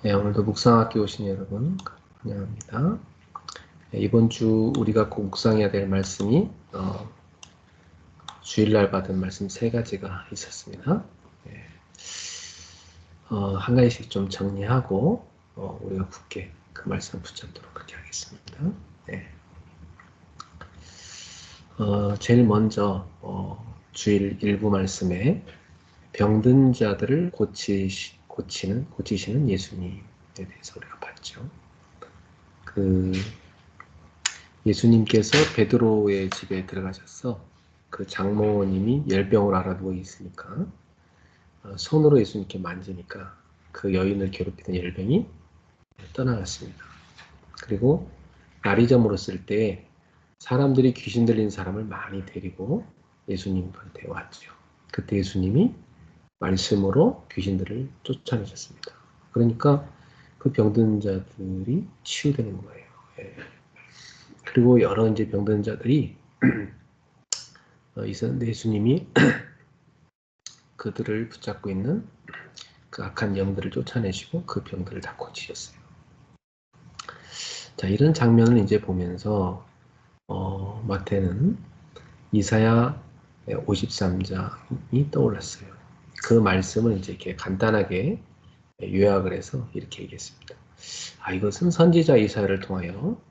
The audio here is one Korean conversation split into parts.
네, 오늘도 묵상학교 오신 여러분 환영합니다. 네, 이번 주 우리가 꼭 묵상해야 될 말씀이 주일날 받은 말씀 세 가지가 있었습니다. 네, 한 가지씩 좀 정리하고 우리가 굳게 그 말씀 붙잡도록 그렇게 하겠습니다. 네. 제일 먼저 주일 일부 말씀에 병든 자들을 고치시는 예수님에 대해서 우리가 봤죠. 예수님께서 베드로의 집에 들어가셔서 그 장모님이 열병을 앓아 누워 있으니까 손으로 예수님께 만지니까 그 여인을 괴롭히던 열병이 떠나갔습니다. 그리고 날이 저물었을 때 사람들이 귀신 들린 사람을 많이 데리고 예수님한테 왔죠. 그때 예수님이 말씀으로 귀신들을 쫓아내셨습니다. 그러니까 그 병든 자들이 치유되는 거예요. 예. 그리고 여러 이제 병든 자들이 있었는데 예수님이 그들을 붙잡고 있는 그 악한 영들을 쫓아내시고 그 병들을 다 고치셨어요. 자, 이런 장면을 이제 보면서 마태는 이사야 53장이 떠올랐어요. 그 말씀을 이제 이렇게 간단하게 요약을 해서 이렇게 얘기했습니다. 이것은 선지자 이사야를 통하여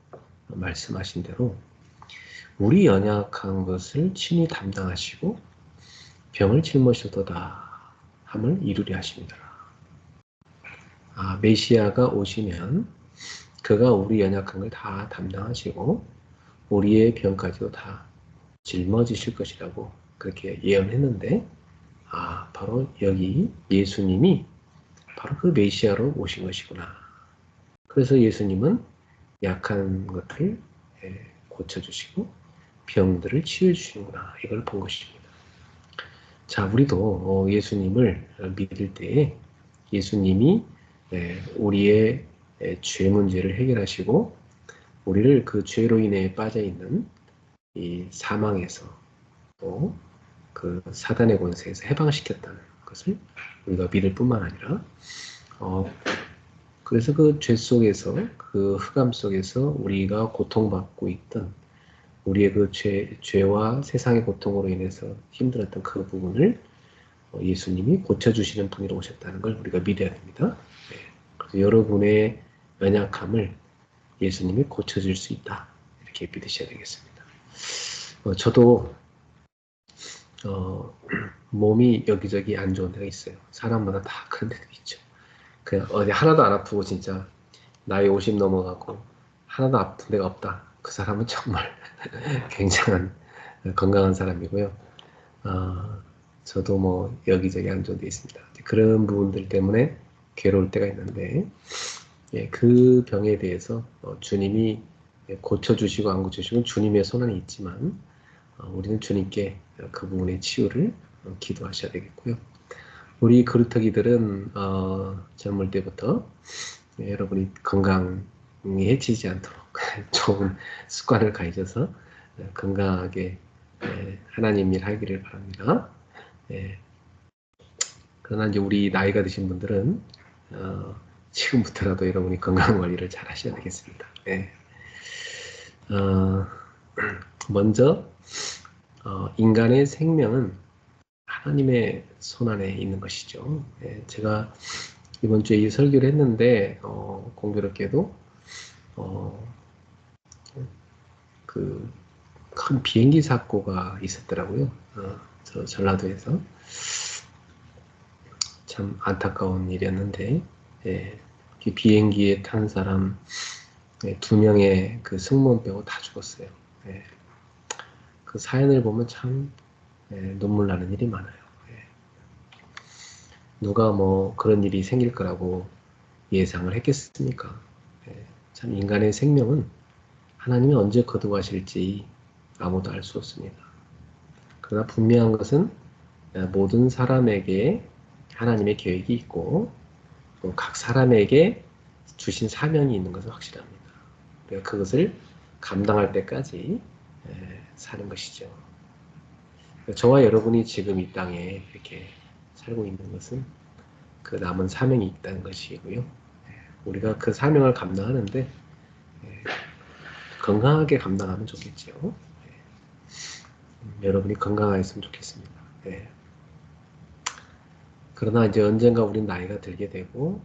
말씀하신 대로 우리 연약한 것을 친히 담당하시고 병을 짊어지도다 함을 이루려 하십니다. 메시아가 오시면 그가 우리 연약한 걸 다 담당하시고 우리의 병까지도 다 짊어지실 것이라고 그렇게 예언했는데 바로 여기 예수님이 바로 그 메시아로 오신 것이구나. 그래서 예수님은 약한 것을 고쳐주시고 병들을 치유해주시는구나. 이걸 본 것입니다. 자, 우리도 예수님을 믿을 때에 예수님이 우리의 죄 문제를 해결하시고 우리를 그 죄로 인해 빠져있는 이 사망에서 또 그 사단의 권세에서 해방시켰다는 것을 우리가 믿을 뿐만 아니라 그래서 그 죄 속에서 그 흑암 속에서 우리가 고통받고 있던 우리의 그 죄와 세상의 고통으로 인해서 힘들었던 그 부분을 예수님이 고쳐주시는 분으로 오셨다는 걸 우리가 믿어야 됩니다. 그래서 여러분의 연약함을 예수님이 고쳐줄 수 있다. 이렇게 믿으셔야 되겠습니다. 저도 몸이 여기저기 안 좋은 데가 있어요. 사람마다 다 그런 데가 있죠. 그냥 어디 하나도 안 아프고 진짜 나이 50 넘어가고 하나도 아픈 데가 없다. 그 사람은 정말 굉장한 건강한 사람이고요. 저도 뭐 여기저기 안 좋은 데 있습니다. 그런 부분들 때문에 괴로울 때가 있는데 그 병에 대해서 주님이 고쳐주시고 안 고쳐주시고 주님의 손안에 있지만 우리는 주님께 그 부분의 치유를 기도하셔야 되겠고요. 우리 그루터기들은 젊을 때부터 여러분이 건강이 해치지 않도록 좋은 습관을 가지셔서 건강하게 하나님 일 하기를 바랍니다. 그러나 이제 우리 나이가 드신 분들은 지금부터라도 여러분이 건강 관리를 잘 하셔야 되겠습니다. 먼저 인간의 생명은 하나님의 손안에 있는 것이죠. 제가 이번 주에 이 설교를 했는데 공교롭게도 그 큰 비행기 사고가 있었더라고요. 저 전라도에서 참 안타까운 일이었는데 비행기에 탄 사람 2명의 그 승무원 빼고 다 죽었어요. 그 사연을 보면 참 눈물 나는 일이 많아요. 누가 뭐 그런 일이 생길 거라고 예상을 했겠습니까? 참 인간의 생명은 하나님이 언제 거두가실지 아무도 알 수 없습니다. 그러나 분명한 것은 모든 사람에게 하나님의 계획이 있고 또 각 사람에게 주신 사명이 있는 것은 확실합니다. 그러니까 그것을 감당할 때까지 사는 것이죠. 저와 여러분이 지금 이 땅에 이렇게 살고 있는 것은 그 남은 사명이 있다는 것이고요. 우리가 그 사명을 감당하는데 건강하게 감당하면 좋겠죠. 여러분이 건강하였으면 좋겠습니다. 네. 그러나 이제 언젠가 우린 나이가 들게 되고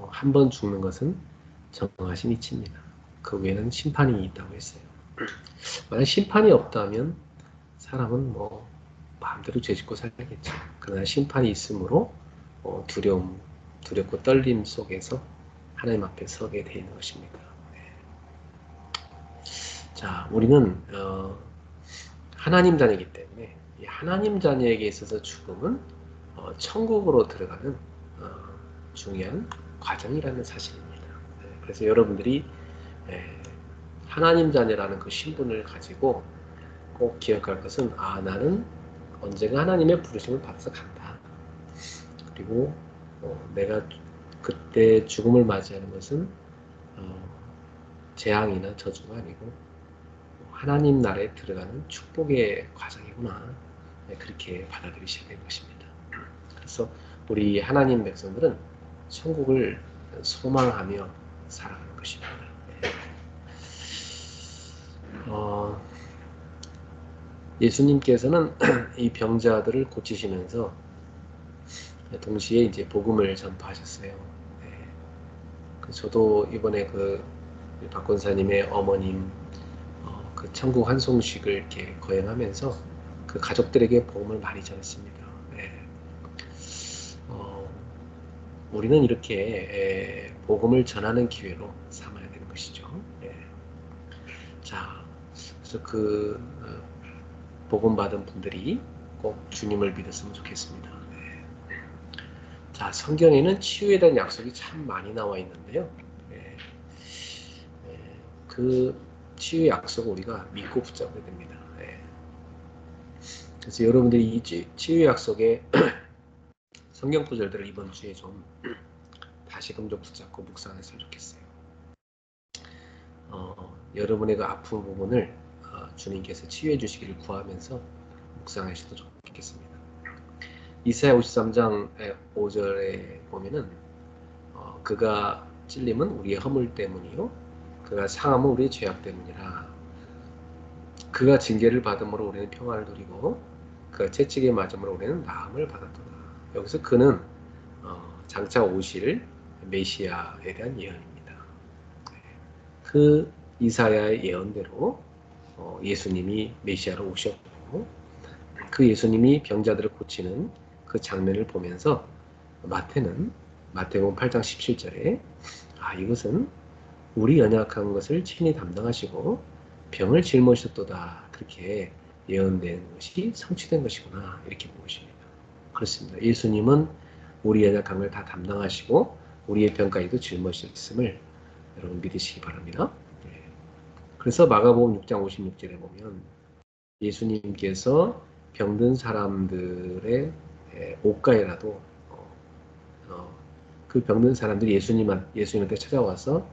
한 번 죽는 것은 정하신 이치입니다. 그 외에는 심판이 있다고 했어요. 만약 심판이 없다면 사람은 뭐 마음대로 죄짓고 살겠죠. 그러나 심판이 있으므로 두렵고 떨림 속에서 하나님 앞에 서게 되는 것입니다. 자, 우리는 하나님 자녀이기 때문에 이 하나님 자녀에게 있어서 죽음은 천국으로 들어가는 중요한 과정이라는 사실입니다. 그래서 여러분들이 하나님 자녀라는 그 신분을 가지고 꼭 기억할 것은 나는 언젠가 하나님의 부르심을 받아서 간다. 그리고 내가 그때 죽음을 맞이하는 것은 재앙이나 저주가 아니고 하나님 나라에 들어가는 축복의 과정이구나. 그렇게 받아들이셔야 되는 것입니다. 그래서 우리 하나님 백성들은 천국을 소망하며 살아가는 것입니다. 예수님께서는 이 병자들을 고치시면서 동시에 이제 복음을 전파하셨어요. 저도 이번에 박 권사님의 어머님 그 천국 환송식을 이렇게 거행하면서 그 가족들에게 복음을 많이 전했습니다. 우리는 이렇게 복음을 전하는 기회로 삼아야 되는 것이죠. 자, 그래서 복음 받은 분들이 꼭 주님을 믿었으면 좋겠습니다. 자, 성경에는 치유에 대한 약속이 참 많이 나와 있는데요. 그 치유의 약속을 우리가 믿고 붙잡아야 됩니다. 그래서 여러분들이 이 치유의 약속의 성경 구절들을 이번 주에 좀 다시금 좀 붙잡고 묵상했으면 좋겠어요. 여러분의 그 아픈 부분을 주님께서 치유해 주시기를 구하면서 묵상하셔도 좋겠습니다. 이사야 53장 5절에 보면은 그가 찔림은 우리의 허물 때문이요 그가 상함은 우리의 죄악 때문이라. 그가 징계를 받음으로 우리는 평안을 누리고 그가 채찍에 맞음으로 우리는 나음을 받았도다. 여기서 그는 장차 오실 메시아에 대한 예언입니다. 그 이사야의 예언대로 예수님이 메시아로 오셨고 그 예수님이 병자들을 고치는 그 장면을 보면서 마태복음 8장 17절에 이것은 우리 연약한 것을 친히 담당하시고 병을 짊으셨도다. 그렇게 예언된 것이 성취된 것이구나. 이렇게 보십니다. 그렇습니다. 예수님은 우리 연약한 걸 다 담당하시고 우리의 병까지도 짊으셨음을 여러분 믿으시기 바랍니다. 그래서 마가복음 6장 56절에 보면 예수님께서 병든 사람들의 옷가에라도 그 병든 사람들이 예수님한테 찾아와서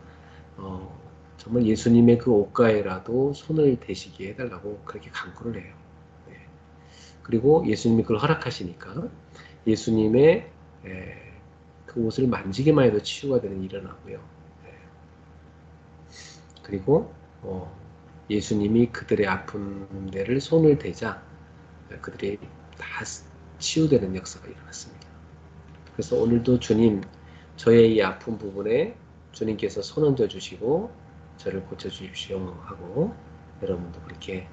정말 예수님의 그 옷가에라도 손을 대시게 해달라고 그렇게 간구를 해요. 그리고 예수님이 그걸 허락하시니까 예수님의 그 옷을 만지기만 해도 치유가 되는 일이 일어나고요. 그리고 예수님이 그들의 아픈 데를 손을 대자 그들이 다 치유되는 역사가 일어났습니다. 그래서 오늘도 주님, 저의 이 아픈 부분에 주님께서 손 얹어 주시고 저를 고쳐 주십시오 하고 여러분도 그렇게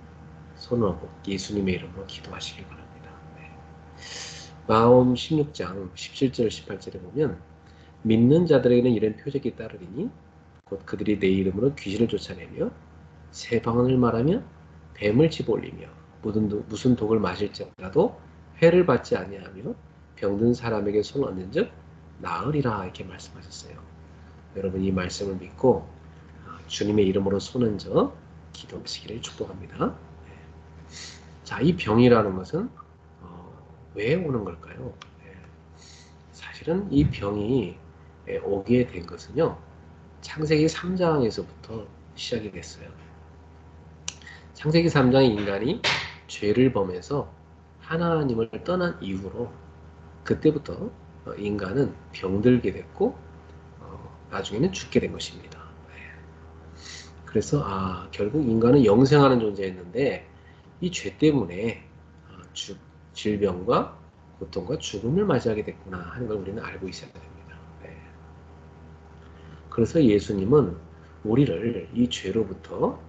손을 얹고 예수님의 이름으로 기도하시기 바랍니다. 마음 16장 17절 18절에 보면 믿는 자들에게는 이런 표적이 따르리니 곧 그들이 내 이름으로 귀신을 쫓아내며 새 방언을 말하며 뱀을 집어올리며 무슨 독을 마실지라도 해를 받지 아니하며 병든 사람에게 손 얹는 즉 나으리라 이렇게 말씀하셨어요. 여러분 이 말씀을 믿고 주님의 이름으로 손 얹어 기도하시기를 축복합니다. 자, 이 병이라는 것은 왜 오는 걸까요? 사실은 이 병이 오게 된 것은요. 창세기 3장에서부터 시작이 됐어요. 창세기 3장에 인간이 죄를 범해서 하나님을 떠난 이후로 그때부터 인간은 병들게 됐고 나중에는 죽게 된 것입니다. 그래서 결국 인간은 영생하는 존재였는데 이 죄 때문에 질병과 고통과 죽음을 맞이하게 됐구나 하는 걸 우리는 알고 있어야 됩니다. 네. 그래서 예수님은 우리를 이 죄로부터,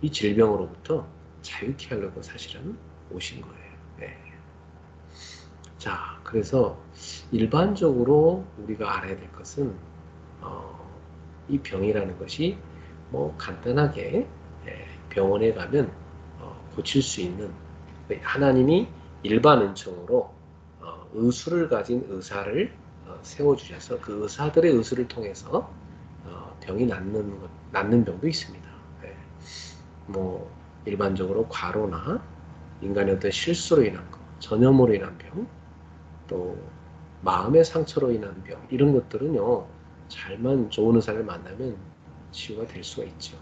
이 질병으로부터 자유케 하려고 사실은 오신 거예요. 네. 자, 그래서 일반적으로 우리가 알아야 될 것은 이 병이라는 것이 뭐 간단하게 병원에 가면 고칠 수 있는, 하나님이 일반 은총으로 의술을 가진 의사를 세워주셔서 그 의사들의 의술을 통해서 병이 낫는 병도 있습니다. 네. 뭐 일반적으로 과로나 인간의 어떤 실수로 인한 것, 전염으로 인한 병, 또 마음의 상처로 인한 병, 이런 것들은요, 잘만 좋은 의사를 만나면 치유가 될 수가 있죠.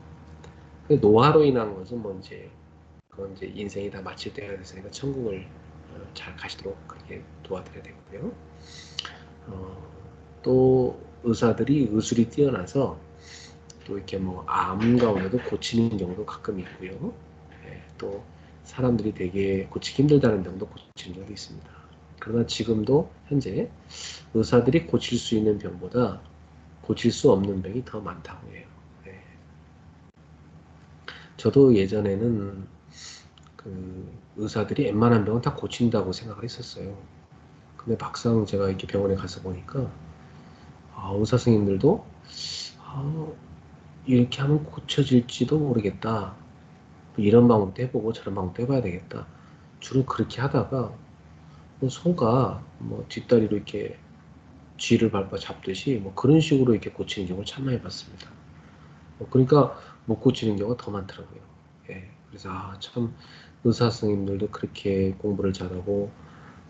노화로 인한 것은 뭐 이제 그건 이제 인생이 다 마칠 때가 됐으니까 천국을 잘 가시도록 그렇게 도와드려야 되고요. 또 의사들이 의술이 뛰어나서 또 이렇게 뭐 암 가운데도 고치는 경우도 가끔 있고요. 또 사람들이 되게 고치기 힘들다는 병도 고치는 경우도 있습니다. 그러나 지금도 현재 의사들이 고칠 수 있는 병보다 고칠 수 없는 병이 더 많다고 해요. 네. 저도 예전에는 그 의사들이 웬만한 병은 다 고친다고 생각을 했었어요. 근데 막상 제가 이렇게 병원에 가서 보니까 의사 선생님들도 이렇게 하면 고쳐질지도 모르겠다. 이런 방법도 해보고 저런 방법도 해봐야 되겠다. 주로 그렇게 하다가 뭐 소가 뭐 뒷다리로 이렇게 쥐를 밟아 잡듯이 뭐 그런 식으로 이렇게 고치는 경우를 참 많이 봤습니다. 그러니까 못 고치는 경우가 더 많더라고요. 예, 그래서 참 의사 선생님들도 그렇게 공부를 잘하고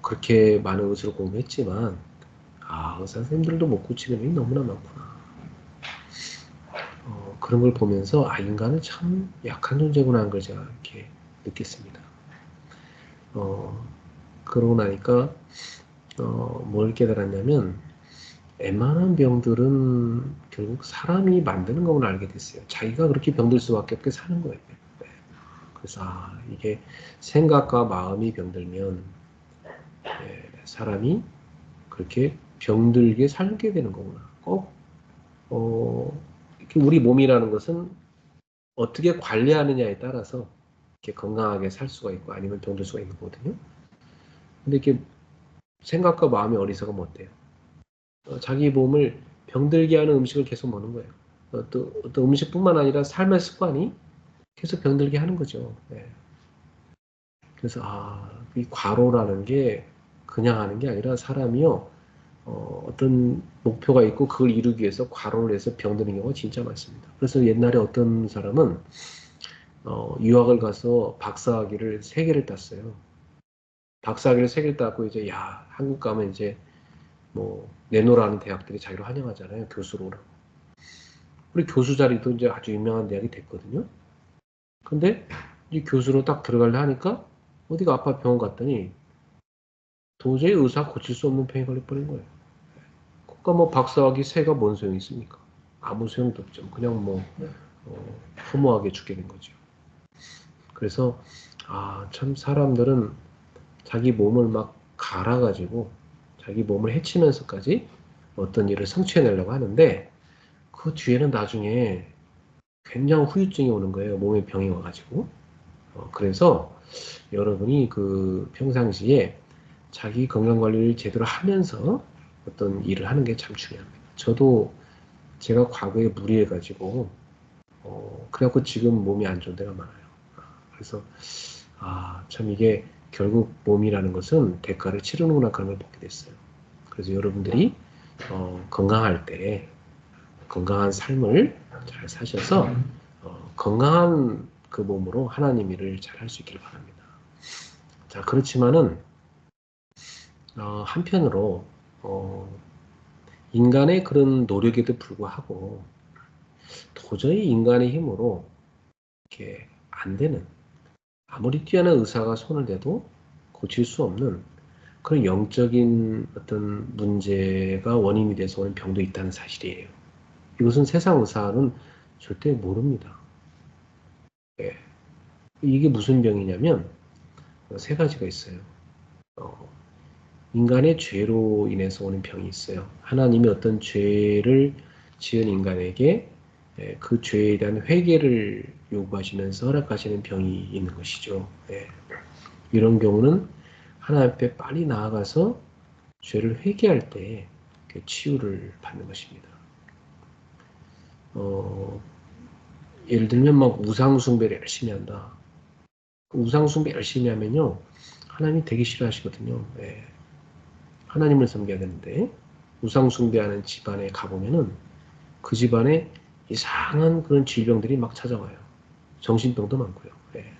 그렇게 많은 의술을 공부했지만 의사 선생님들도 못 고치는 병이 너무나 많구나. 그런 걸 보면서 인간은 참 약한 존재구나 하는 걸 제가 이렇게 느꼈습니다. 그러고 나니까 뭘 깨달았냐면 웬만한 병들은 결국 사람이 만드는 걸 알게 됐어요. 자기가 그렇게 병들 수밖에 없게 사는 거예요. 네. 그래서 이게 생각과 마음이 병들면 사람이 그렇게 병들게 살게 되는 거구나. 꼭 이렇게 우리 몸이라는 것은 어떻게 관리하느냐에 따라서 이렇게 건강하게 살 수가 있고 아니면 병들 수가 있는 거거든요. 근데 이렇게 생각과 마음이 어리석으면 어때요? 자기 몸을 병들게 하는 음식을 계속 먹는 거예요. 또 어떤 음식뿐만 아니라 삶의 습관이 계속 병들게 하는 거죠. 네. 그래서 이 과로라는 게 그냥 하는 게 아니라 사람이요 어떤 목표가 있고 그걸 이루기 위해서 과로를 해서 병드는 경우가 진짜 많습니다. 그래서 옛날에 어떤 사람은 유학을 가서 박사학위를 3개를 땄어요. 박사학위를 3개를 따고 이제 한국 가면 이제 뭐 내노라는 대학들이 자기를 환영하잖아요. 교수로 오라고. 우리 교수 자리도 이제 아주 유명한 대학이 됐거든요. 근데 이 교수로 딱 들어가려 하니까 어디가 아파 병원 갔더니 도저히 의사 고칠 수 없는 병이 걸려버린 거예요. 그러니까 뭐 박사학위 3가 뭔 소용이 있습니까? 아무 소용도 없죠. 그냥 뭐 허무하게 죽게 된 거죠. 그래서 참 사람들은 자기 몸을 막 갈아가지고 자기 몸을 해치면서까지 어떤 일을 성취해내려고 하는데 그 뒤에는 나중에 굉장한 후유증이 오는 거예요. 몸에 병이 와가지고. 그래서 여러분이 그 평상시에 자기 건강관리를 제대로 하면서 어떤 일을 하는 게 참 중요합니다. 저도 제가 과거에 무리해가지고 그래갖고 지금 몸이 안 좋은 데가 많아요. 그래서 참 이게 결국 몸이라는 것은 대가를 치르는구나 그런 걸 보게 됐어요. 그래서 여러분들이 건강할 때 건강한 삶을 잘 사셔서 건강한 그 몸으로 하나님 일을 잘 할 수 있기를 바랍니다. 자, 그렇지만은 한편으로 인간의 그런 노력에도 불구하고 도저히 인간의 힘으로 이렇게 안 되는 아무리 뛰어난 의사가 손을 대도 고칠 수 없는 그런 영적인 어떤 문제가 원인이 돼서 오는 병도 있다는 사실이에요. 이것은 세상 의사는 절대 모릅니다. 예. 이게 무슨 병이냐면 세 가지가 있어요. 인간의 죄로 인해서 오는 병이 있어요. 하나님이 어떤 죄를 지은 인간에게 그 죄에 대한 회개를 요구하시면서 허락하시는 병이 있는 것이죠. 예. 이런 경우는 하나님 앞에 빨리 나아가서 죄를 회개할 때 치유를 받는 것입니다. 예를 들면 막 우상 숭배를 열심히 한다. 우상 숭배 열심히 하면요, 하나님이 되게 싫어하시거든요. 예. 하나님을 섬겨야 되는데 우상 숭배하는 집안에 가보면은 그 집안에 이상한 그런 질병들이 막 찾아와요. 정신병도 많고요. 예.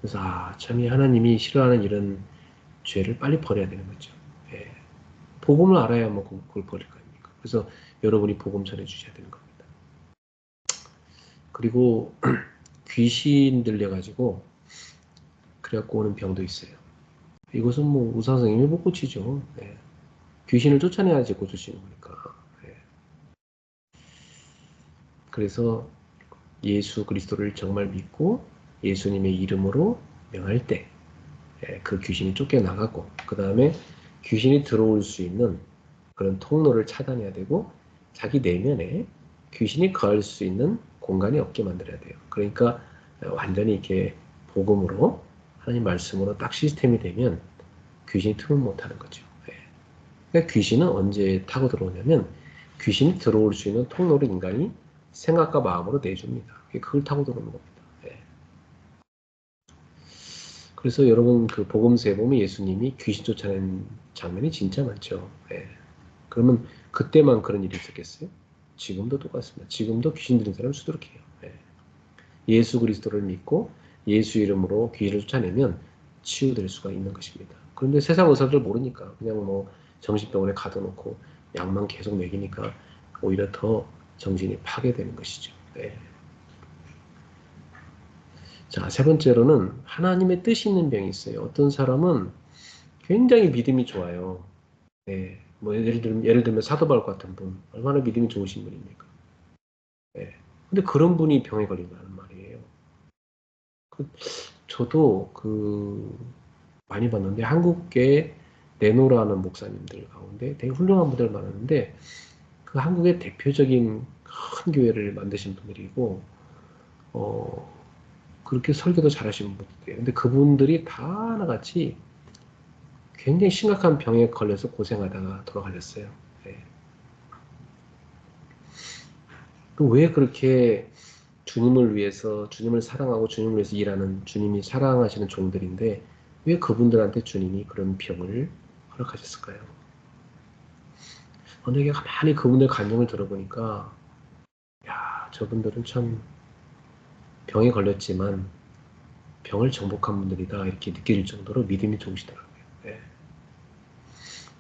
그래서 참 이 하나님이 싫어하는 이런 죄를 빨리 버려야 되는 거죠. 예. 복음을 알아야 뭐 그걸 버릴 거 아닙니까? 그래서 여러분이 복음 전해 주셔야 되는 겁니다. 그리고 귀신 들려가지고 그래갖고 오는 병도 있어요. 이것은 뭐 의사 선생님이 못 고치죠. 예. 귀신을 쫓아내야지 고칠 수 있는 거니까. 예. 그래서 예수 그리스도를 정말 믿고 예수님의 이름으로 명할 때 그 귀신이 쫓겨나가고 그 다음에 귀신이 들어올 수 있는 그런 통로를 차단해야 되고 자기 내면에 귀신이 거할 수 있는 공간이 없게 만들어야 돼요. 그러니까 완전히 이렇게 복음으로 하나님 말씀으로 딱 시스템이 되면 귀신이 틈을 못 하는 거죠. 그러니까 귀신은 언제 타고 들어오냐면 귀신이 들어올 수 있는 통로를 인간이 생각과 마음으로 내줍니다. 그걸 타고 들어오는 겁니다. 그래서 여러분 그 복음서에 보면 예수님이 귀신 쫓아낸 장면이 진짜 많죠. 그러면 그때만 그런 일이 있었겠어요? 지금도 똑같습니다. 지금도 귀신 들린 사람 수두룩해요. 예수 그리스도를 믿고 예수 이름으로 귀신을 쫓아내면 치유될 수가 있는 것입니다. 그런데 세상 의사들 모르니까 그냥 뭐 정신병원에 가둬놓고 약만 계속 먹이니까 오히려 더 정신이 파괴되는 것이죠. 자, 세 번째로는 하나님의 뜻이 있는 병이 있어요. 어떤 사람은 굉장히 믿음이 좋아요. 뭐 예를 들면 사도 바울 같은 분 얼마나 믿음이 좋으신 분입니까? 근데 그런 분이 병에 걸린다는 말이에요. 저도 많이 봤는데 한국계 네노라는 목사님들 가운데 되게 훌륭한 분들 많았는데 그 한국의 대표적인 큰 교회를 만드신 분들이고 그렇게 설교도 잘하시는 분들이에요. 근데 그분들이 다 하나같이 굉장히 심각한 병에 걸려서 고생하다가 돌아가셨어요. 왜 그렇게 주님을 위해서, 주님을 사랑하고 주님을 위해서 일하는 주님이 사랑하시는 종들인데 왜 그분들한테 주님이 그런 병을 허락하셨을까요? 내가 가만히 그분들 간증을 들어보니까 야, 저분들은 참 병에 걸렸지만 병을 정복한 분들이다 이렇게 느낄 정도로 믿음이 좋으시더라고요.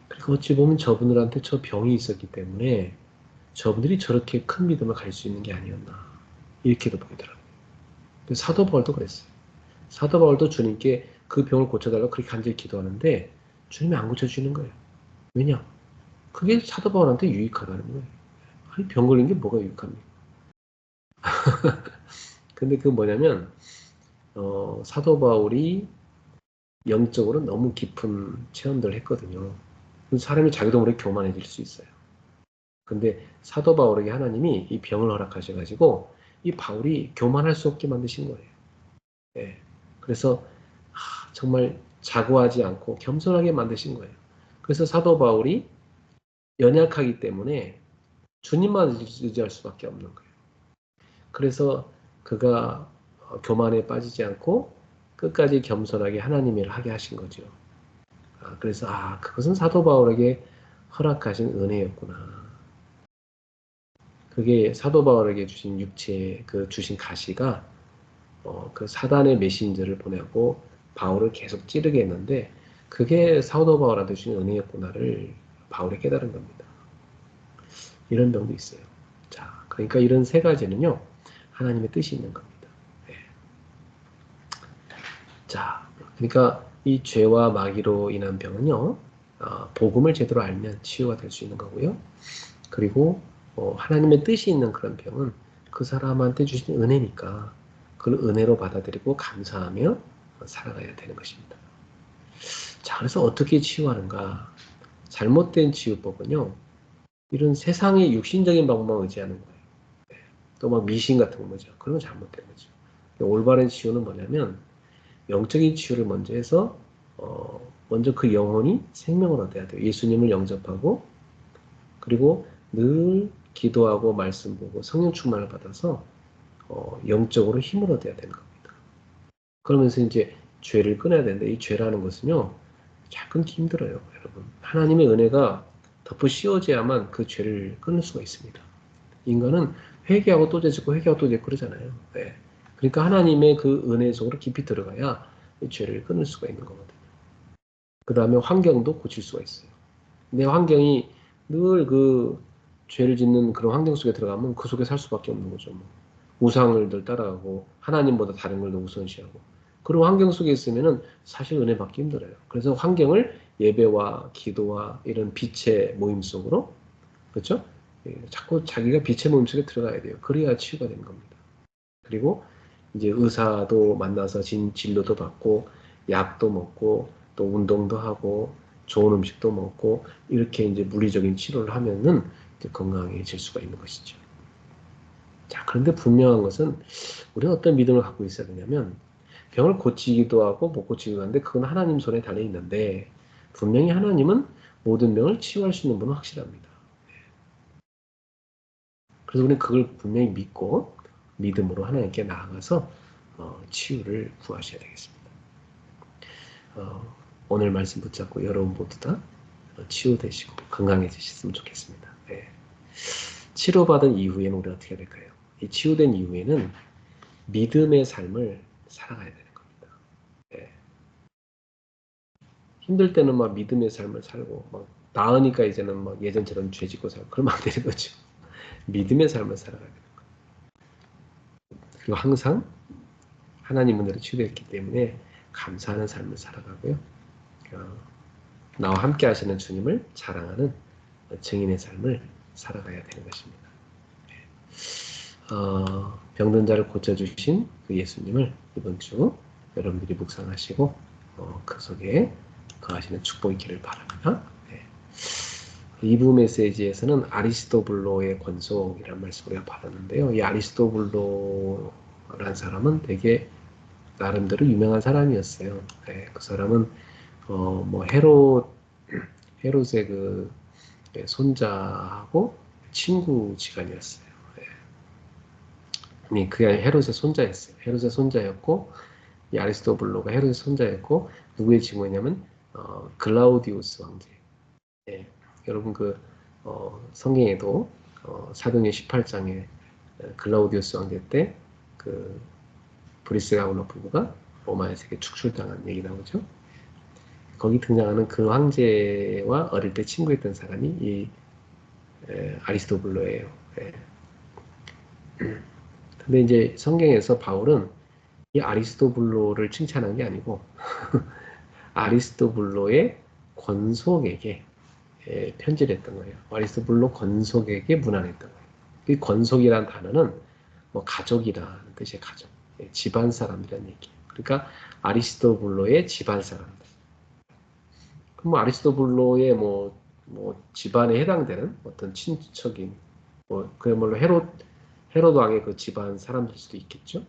그리고 어찌 보면 저분들한테 저 병이 있었기 때문에 저분들이 저렇게 큰 믿음을 가질 수 있는 게 아니었나 이렇게도 보이더라고요. 사도 바울도 그랬어요. 사도 바울도 주님께 그 병을 고쳐달라고 그렇게 간절히 기도하는데 주님이 안 고쳐주시는 거예요. 왜냐? 그게 사도 바울한테 유익하다는 거예요. 아니, 병 걸린 게 뭐가 유익합니까? 근데 그 뭐냐면 사도 바울이 영적으로 너무 깊은 체험들을 했거든요. 사람이 자기도 모르게 교만해질 수 있어요. 근데 사도 바울에게 하나님이 이 병을 허락하셔가지고 이 바울이 교만할 수 없게 만드신 거예요. 그래서 정말 자고하지 않고 겸손하게 만드신 거예요. 그래서 사도 바울이 연약하기 때문에 주님만 의지할 수밖에 없는 거예요. 그래서 그가 교만에 빠지지 않고 끝까지 겸손하게 하나님의 일을 하게 하신 거죠. 그래서 그것은 사도 바울에게 허락하신 은혜였구나. 그게 사도 바울에게 주신 육체 주신 가시가 그 사단의 메신저를 보내고 바울을 계속 찌르게 했는데 그게 사도 바울한테 주신 은혜였구나를 바울이 깨달은 겁니다. 이런 병도 있어요. 자, 그러니까 이런 세 가지는요 하나님의 뜻이 있는 겁니다. 자, 그러니까 이 죄와 마귀로 인한 병은요 복음을 제대로 알면 치유가 될 수 있는 거고요. 그리고 하나님의 뜻이 있는 그런 병은 그 사람한테 주신 은혜니까 그걸 은혜로 받아들이고 감사하며 살아가야 되는 것입니다. 자, 그래서 어떻게 치유하는가? 잘못된 치유법은요, 이런 세상의 육신적인 방법만 의지하는 거예요. 또 막 미신 같은 거죠. 그런 건 잘못된 거죠. 올바른 치유는 뭐냐면 영적인 치유를 먼저 해서 먼저 그 영혼이 생명을 얻어야 돼요. 예수님을 영접하고 그리고 늘 기도하고 말씀 보고 성령 충만을 받아서 영적으로 힘을 얻어야 되는 겁니다. 그러면서 이제 죄를 끊어야 되는데 이 죄라는 것은요, 잘 끊기 힘들어요, 여러분. 하나님의 은혜가 덮어 씌워져야만 그 죄를 끊을 수가 있습니다. 인간은 회개하고 또 죄짓고 회개하고 또 죄짓고 그러잖아요. 네. 그러니까 하나님의 그 은혜 속으로 깊이 들어가야 이 죄를 끊을 수가 있는 거거든요. 그 다음에 환경도 고칠 수가 있어요. 내 환경이 늘 그 죄를 짓는 그런 환경 속에 들어가면 그 속에 살 수밖에 없는 거죠. 뭐. 우상을 늘 따라가고 하나님보다 다른 걸 더 우선시하고 그런 환경 속에 있으면은 사실 은혜 받기 힘들어요. 그래서 환경을 예배와 기도와 이런 빛의 모임 속으로 그렇죠? 자꾸 자기가 빛의 모임 속에 들어가야 돼요. 그래야 치유가 되는 겁니다. 그리고 이제 의사도 만나서 진료도 받고 약도 먹고 또 운동도 하고 좋은 음식도 먹고 이렇게 이제 물리적인 치료를 하면은 이제 건강해질 수가 있는 것이죠. 자, 그런데 분명한 것은 우리가 어떤 믿음을 갖고 있어야 되냐면 병을 고치기도 하고 못 고치기도 하는데 그건 하나님 손에 달려 있는데 분명히 하나님은 모든 병을 치유할 수 있는 분은 확실합니다. 그래서 우리는 그걸 분명히 믿고 믿음으로 하나님께 나아가서 치유를 구하셔야 되겠습니다. 오늘 말씀 붙잡고 여러분 모두 다 치유되시고 건강해지셨으면 좋겠습니다. 네. 치료받은 이후에는 우리가 어떻게 해야 될까요? 이 치유된 이후에는 믿음의 삶을 살아가야 되는 겁니다. 네. 힘들 때는 막 믿음의 삶을 살고 막 나으니까 이제는 막 예전처럼 죄 짓고 살고 그러면 안 되는 거죠. 믿음의 삶을 살아가야 되는 거예요. 그리고 항상 하나님 은혜로 치유됐기 때문에 감사하는 삶을 살아가고요. 나와 함께 하시는 주님을 자랑하는 증인의 삶을 살아가야 되는 것입니다. 병든 자를 고쳐주신 그 예수님을 이번 주 여러분들이 묵상하시고 그 속에 거하시는 축복이 있기를 바랍니다. 네. 2부 메시지에서는 아리스토블로의 권속이라는 말씀을 우리가 받았는데요. 이 아리스토블로라는 사람은 되게 나름대로 유명한 사람이었어요. 네, 그 사람은 뭐 헤롯의 그 손자하고 친구 지간이었어요. 네, 그게 헤롯의 손자였어요. 헤롯의 손자였고 이 아리스토블로가 헤롯의 손자였고 누구의 친구냐면 글라우디우스 왕제. 네, 여러분 그 성경에도 사도행 18장에 글라우디우스 왕제 때 그 브리스가우너 부부가 로마에서 축출당한 얘기 나오죠. 거기 등장하는 그 황제와 어릴 때 친구였던 사람이 이 아리스토블로예요. 근데 이제 성경에서 바울은 이 아리스토블로를 칭찬한 게 아니고 아리스토블로의 권속에게 편지를 했던 거예요. 아리스토블로 권속에게 문안했던 거예요. 이 권속이라는 단어는 뭐 가족이라는 뜻의 가족, 집안 사람이라는 얘기예요. 그러니까 아리스토블로의 집안 사람들. 그럼 뭐 아리스토블로의 뭐 집안에 해당되는 어떤 친척인 그야말로 헤롯 왕의 그 집안 사람일 수도 있겠죠.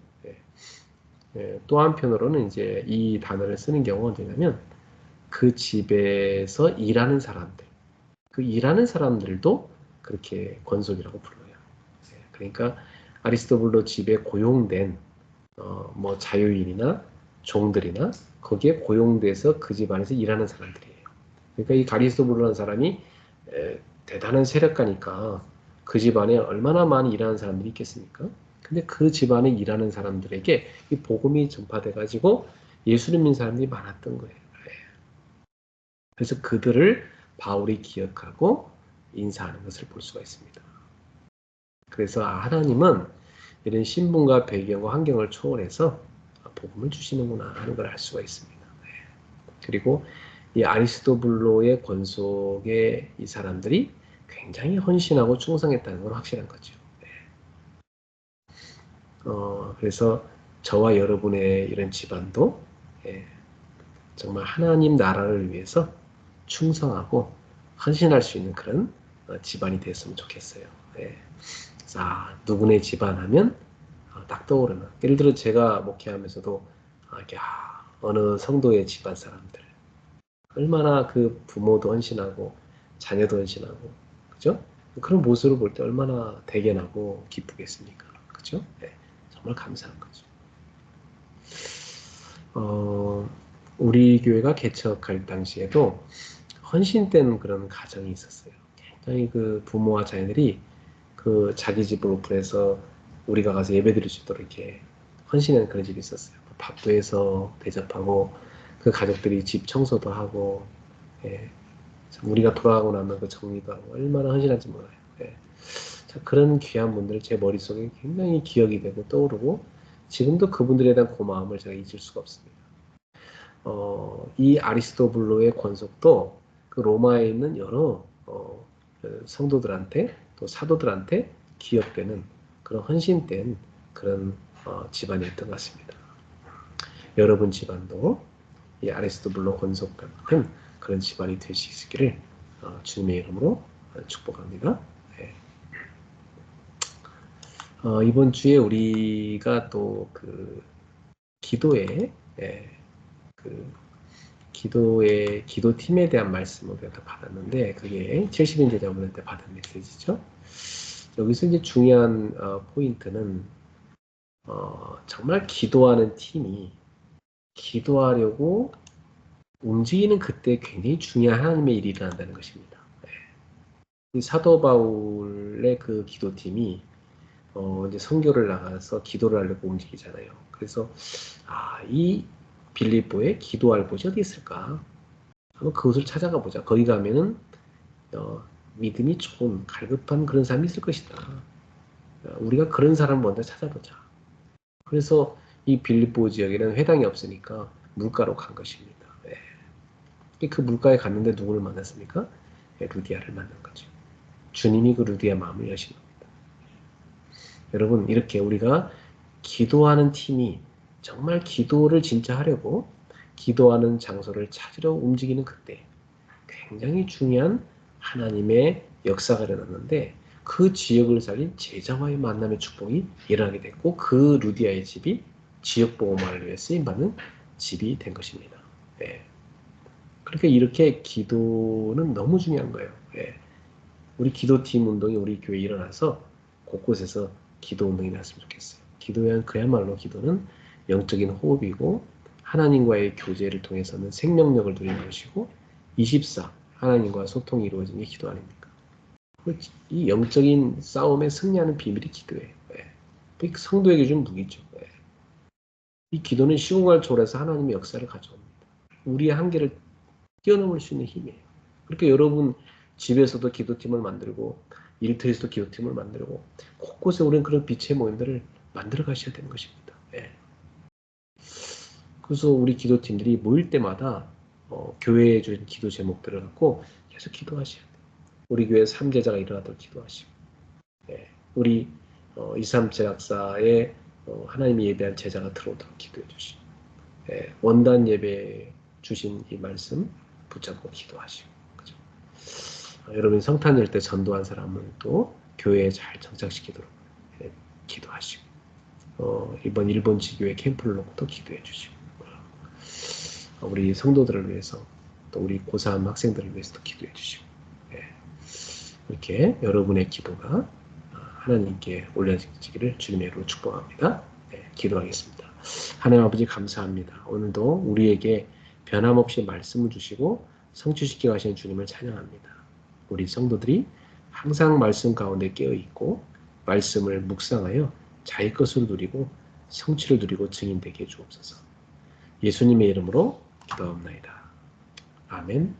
또 한편으로는 이제 이 단어를 쓰는 경우가 언제냐면 그 집에서 일하는 사람들, 그 일하는 사람들도 그렇게 권속이라고 불러요. 그러니까 아리스토블로 집에 고용된 뭐 자유인이나 종들이나 거기에 고용돼서 그 집안에서 일하는 사람들이에요. 그러니까 이 가리스토블로라는 사람이 대단한 세력가니까 그 집안에 얼마나 많이 일하는 사람들이 있겠습니까? 근데 그 집안에 일하는 사람들에게 이 복음이 전파돼가지고 예수를 믿는 사람들이 많았던 거예요. 그래서 그들을 바울이 기억하고 인사하는 것을 볼 수가 있습니다. 그래서 하나님은 이런 신분과 배경과 환경을 초월해서 복음을 주시는구나 하는 걸 알 수가 있습니다. 그리고 이 아리스토블로의 권속의 이 사람들이 굉장히 헌신하고 충성했다는 건 확실한 거죠. 네. 그래서 저와 여러분의 이런 집안도 예, 정말 하나님 나라를 위해서 충성하고 헌신할 수 있는 그런 집안이 됐으면 좋겠어요. 예. 자, 누구네 집안 하면 딱 떠오르는. 예를 들어 제가 목회하면서도 이렇게 어느 성도의 집안 사람들 얼마나 그 부모도 헌신하고 자녀도 헌신하고 그죠? 그런 모습을 볼 때 얼마나 대견하고 기쁘겠습니까? 그죠? 네, 정말 감사한 거죠. 우리 교회가 개척할 당시에도 헌신된 그런 가정이 있었어요. 굉장히 그 부모와 자녀들이 그 자기 집을 오픈해서 우리가 가서 예배드릴 수 있도록 이렇게 헌신하는 그런 집이 있었어요. 밥도 해서 대접하고 그 가족들이 집 청소도 하고 예, 우리가 돌아가고 나면 그 정리도 하고 얼마나 헌신한지 몰라요. 예. 자, 그런 귀한 분들 제 머릿속에 굉장히 기억이 되고 떠오르고 지금도 그분들에 대한 고마움을 제가 잊을 수가 없습니다. 이 아리스토블로의 권속도 그 로마에 있는 여러 그 성도들한테 또 사도들한테 기억되는 그런 헌신된 그런 집안이었던 것 같습니다. 여러분 집안도 이 아리스토블로 권속 같은 그런 집안이 될 수 있기를 주님의 이름으로 축복합니다. 네. 이번 주에 우리가 또 그 기도에 그 기도팀에 대한 말씀을 우리가 받았는데 그게 70인 제자분한테 받은 메시지죠. 여기서 이제 중요한 포인트는 정말 기도하는 팀이 기도하려고 움직이는 그때 굉장히 중요한 하나님의 일이 일어난다는 것입니다. 이 사도 바울의 그 기도팀이 이제 선교를 나가서 기도를 하려고 움직이잖아요. 그래서 이 빌립보에 기도할 곳이 어디 있을까? 한번 그곳을 찾아가 보자. 거기 가면은 믿음이 좋은 갈급한 그런 사람이 있을 것이다. 우리가 그런 사람을 먼저 찾아보자. 그래서 이 빌립보 지역에는 회당이 없으니까 물가로 간 것입니다. 그 물가에 갔는데 누구를 만났습니까? 루디아를 만난 거죠. 주님이 그 루디아 마음을 여신 겁니다. 여러분 이렇게 우리가 기도하는 팀이 정말 기도를 진짜 하려고 기도하는 장소를 찾으려 움직이는 그때 굉장히 중요한 하나님의 역사가 일어났는데 그 지역을 살린 제자와의 만남의 축복이 일어나게 됐고 그 루디아의 집이 지역복음화를 위해 쓰임받는 집이 된 것입니다. 네. 그러니까 이렇게 기도는 너무 중요한 거예요. 네. 우리 기도팀 운동이 우리 교회에 일어나서 곳곳에서 기도 운동이 났으면 좋겠어요. 그야말로 기도는 영적인 호흡이고 하나님과의 교제를 통해서는 생명력을 누리는 것이고 24 하나님과 소통이 이루어진 게 기도 아닙니까? 이 영적인 싸움에 승리하는 비밀이 기도예요. 네. 성도에게 준 무기죠. 네. 이 기도는 시공간을 초월해서 하나님의 역사를 가져옵니다. 우리의 한계를 뛰어넘을 수 있는 힘이에요. 그러니까 여러분 집에서도 기도팀을 만들고 일터에서도 기도팀을 만들고 곳곳에 우리는 그런 빛의 모임들을 만들어 가셔야 되는 것입니다. 네. 그래서 우리 기도팀들이 모일 때마다 교회에 준 기도 제목들을 갖고 계속 기도하셔야 돼요. 우리 교회 3제자가 일어나도록 기도하시고 네. 우리 237학사에 하나님이 예배한 제자가 들어오도록 기도해 주시고 네. 원단 예배 주신 이 말씀 붙잡고 기도하시고 그죠? 여러분 성탄 열 때 전도한 사람을 또 교회에 잘 정착시키도록 기도하시고 이번 일본 지교회 캠프를 놓고 또 기도해 주시고 우리 성도들을 위해서 또 우리 고3 학생들을 위해서도 기도해 주시고 이렇게 여러분의 기도가 하나님께 올려지기를 주님의 이름으로 축복합니다. 기도하겠습니다. 하나님 아버지 감사합니다. 오늘도 우리에게 변함없이 말씀을 주시고 성취시키게 하시는 주님을 찬양합니다. 우리 성도들이 항상 말씀 가운데 깨어있고 말씀을 묵상하여 자기 것으로 누리고 성취를 누리고 증인되게 해 주옵소서. 예수님의 이름으로 기도합니다. 아멘.